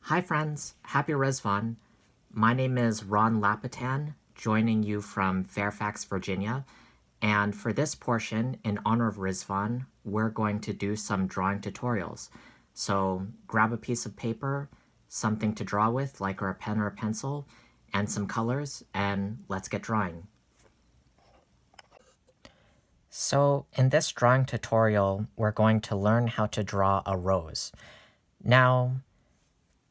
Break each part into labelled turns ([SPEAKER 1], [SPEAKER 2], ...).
[SPEAKER 1] Hi friends, happy Ridvan. My name is Ron Lapitan, joining you from Fairfax, Virginia. And for this portion, in honor of Ridvan, we're going to do some drawing tutorials. So grab a piece of paper, something to draw with, like a pen or a pencil, and some colors, and let's get drawing. So in this drawing tutorial, we're going to learn how to draw a rose. Now,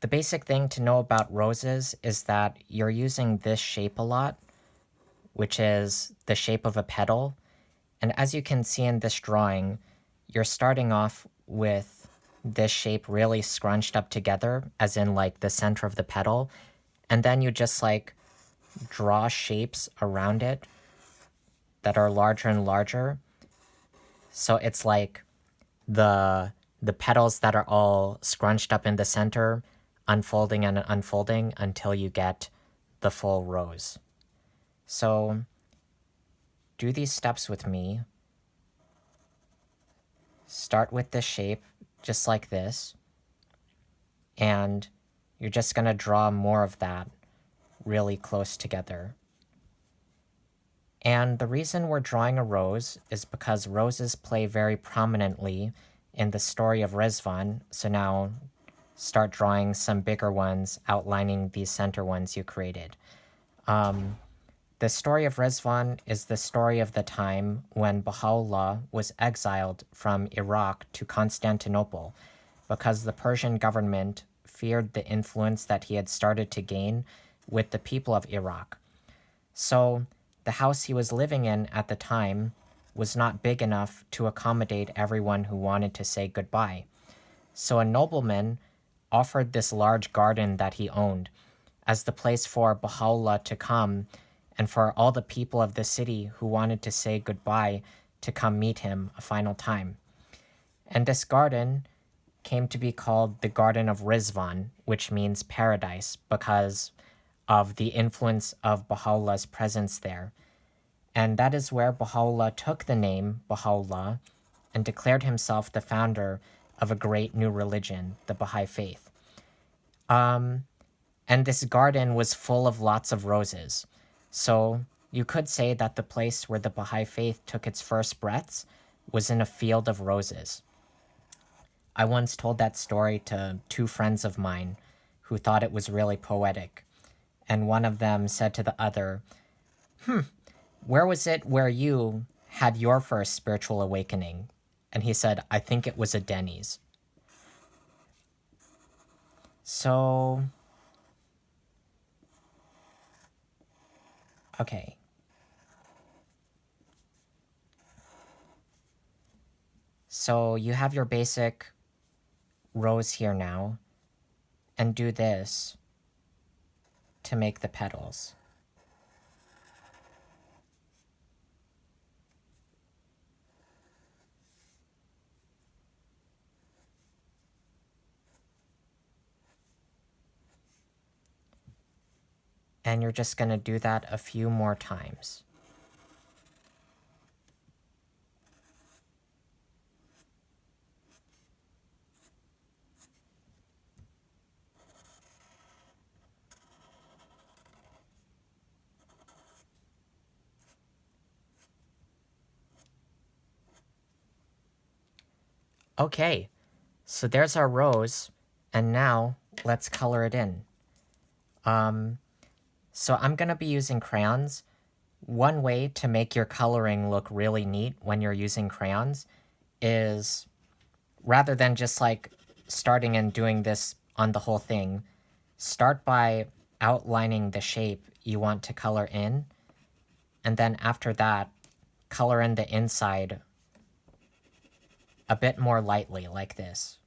[SPEAKER 1] the basic thing to know about roses is that you're using this shape a lot, which is the shape of a petal. And as you can see in this drawing, you're starting off with this shape really scrunched up together, as in like the center of the petal. And then you just like draw shapes around it that are larger and larger. So it's like the petals that are all scrunched up in the center, unfolding and unfolding until you get the full rose. So do these steps with me. Start with this shape, just like this, and you're just going to draw more of that really close together. And the reason we're drawing a rose is because roses play very prominently in the story of Ridvan, so now start drawing some bigger ones outlining these center ones you created. The story of Ridvan is the story of the time when Baha'u'llah was exiled from Iraq to Constantinople because the Persian government feared the influence that he had started to gain with the people of Iraq. So the house he was living in at the time was not big enough to accommodate everyone who wanted to say goodbye. So a nobleman offered this large garden that he owned as the place for Baha'u'llah to come and for all the people of the city who wanted to say goodbye to come meet him a final time. And this garden came to be called the Garden of Ridvan, which means paradise, because of the influence of Baha'u'llah's presence there. And that is where Baha'u'llah took the name Baha'u'llah and declared himself the founder of a great new religion, the Bahá'í faith. And this garden was full of lots of roses. So you could say that the place where the Bahá'í faith took its first breaths was in a field of roses. I once told that story to two friends of mine who thought it was really poetic. And one of them said to the other, where was it where you had your first spiritual awakening? And he said, I think it was a Denny's. So, okay. So you have your basic rose here now, and do this to make the petals. And you're just going to do that a few more times. Okay, so there's our rose, and now let's color it in. So I'm going to be using crayons. One way to make your coloring look really neat when you're using crayons is, rather than just like starting and doing this on the whole thing, start by outlining the shape you want to color in, and then after that, color in the inside a bit more lightly, like this.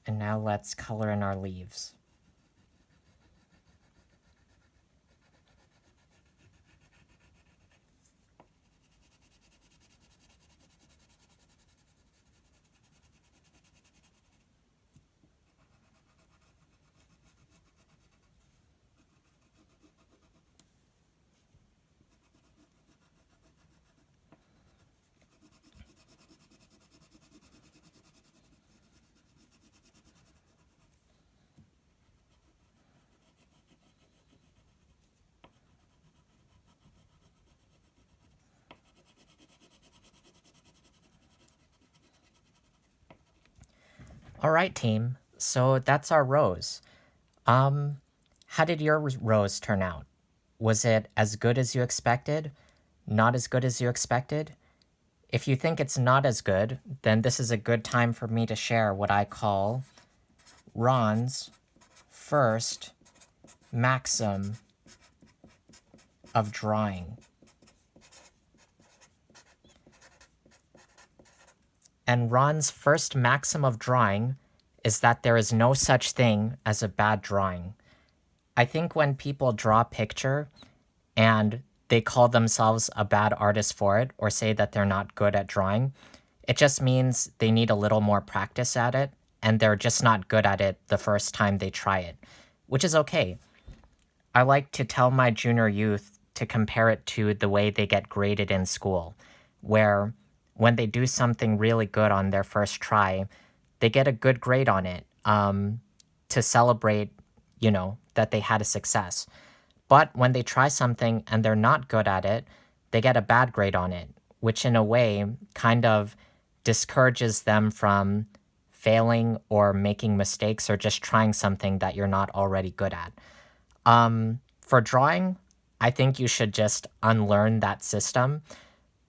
[SPEAKER 1] And now let's color in our leaves. All right, team. So that's our rose. How did your rose turn out? Was it as good as you expected? Not as good as you expected? If you think it's not as good, then this is a good time for me to share what I call Ron's first maxim of drawing. And Ron's first maxim of drawing is that there is no such thing as a bad drawing. I think when people draw a picture and they call themselves a bad artist for it or say that they're not good at drawing, it just means they need a little more practice at it and they're just not good at it the first time they try it, which is okay. I like to tell my junior youth to compare it to the way they get graded in school, where when they do something really good on their first try, they get a good grade on it to celebrate, that they had a success. But when they try something and they're not good at it, they get a bad grade on it, which in a way kind of discourages them from failing or making mistakes or just trying something that you're not already good at. For drawing, I think you should just unlearn that system,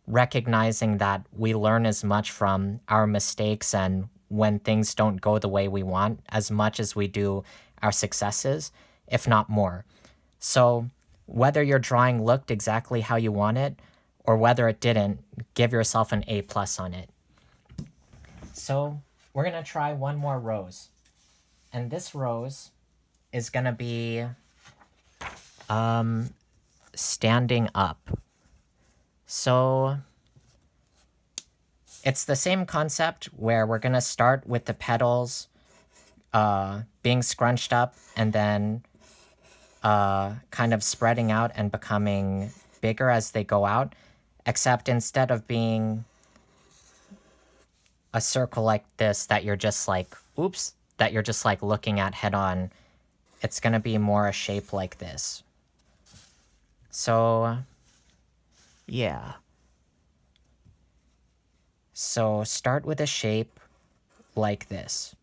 [SPEAKER 1] recognizing that we learn as much from our mistakes and when things don't go the way we want as much as we do our successes, if not more. So whether your drawing looked exactly how you want it or whether it didn't, give yourself an A+ on it. So we're going to try one more rose. And this rose is going to be standing up. So it's the same concept where we're going to start with the petals being scrunched up and then kind of spreading out and becoming bigger as they go out, except instead of being a circle like this that you're just like, that you're just like looking at head on, it's going to be more a shape like this. So, yeah. So start with a shape like this.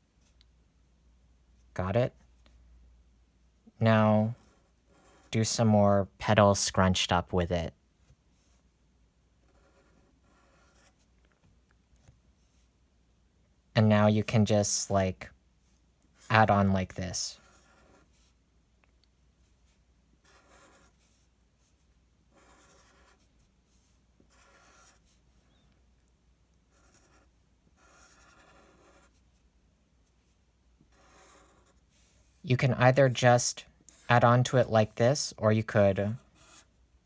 [SPEAKER 1] Got it? Now, do some more petals scrunched up with it. And now you can just like add on like this. You can either just add on to it like this, or you could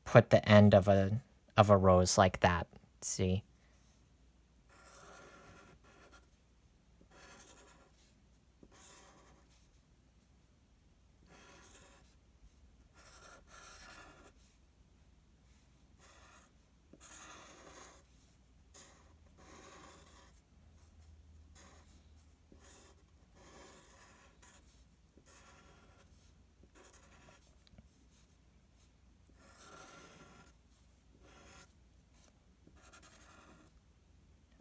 [SPEAKER 1] put the end of a rose like that. See?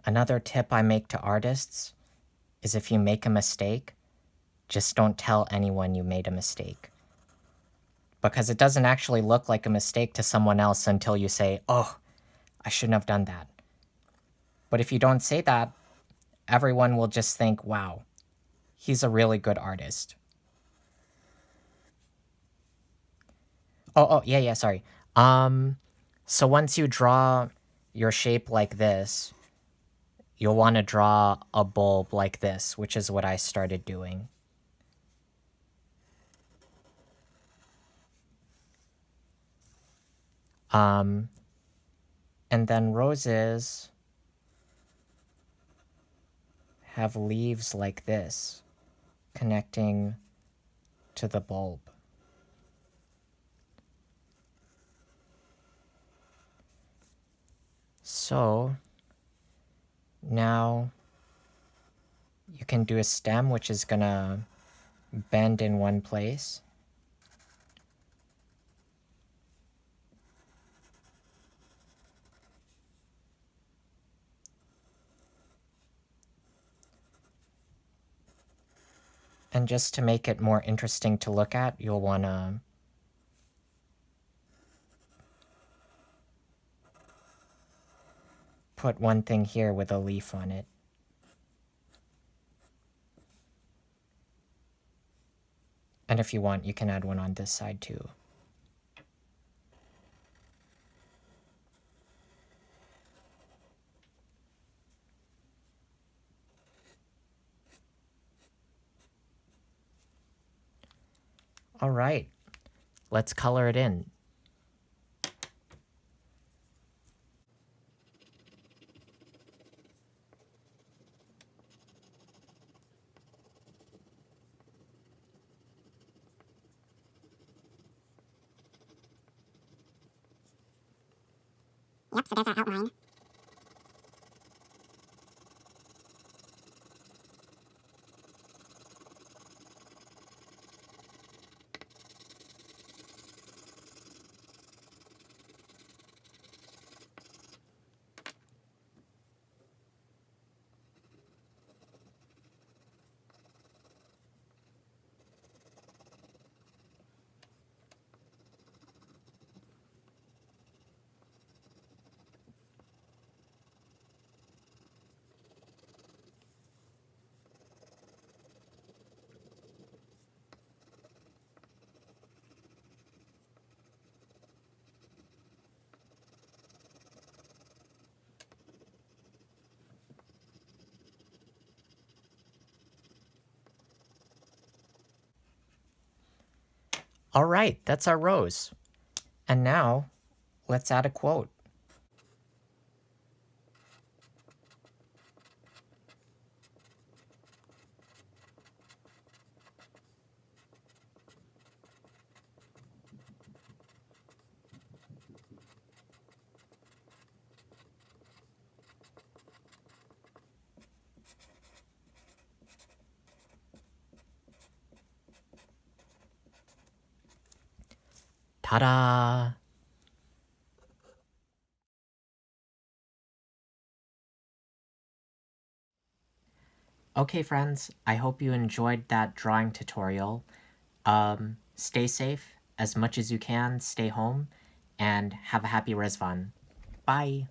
[SPEAKER 1] Another tip I make to artists is if you make a mistake, just don't tell anyone you made a mistake. Because it doesn't actually look like a mistake to someone else until you say, oh, I shouldn't have done that. But if you don't say that, everyone will just think, wow, he's a really good artist. Yeah, sorry. So once you draw your shape like this, you'll want to draw a bulb like this, which is what I started doing. And then roses have leaves like this, connecting to the bulb. So now you can do a stem which is gonna bend in one place. And just to make it more interesting to look at, you'll want to put one thing here with a leaf on it. And if you want, you can add one on this side too. All right, let's color it in.
[SPEAKER 2] Yep, so there's our outline.
[SPEAKER 1] All right, that's our rose. And now, let's add a quote. Ta-da! Okay, friends, I hope you enjoyed that drawing tutorial. Stay safe as much as you can, stay home, and have a happy Ridvan. Bye!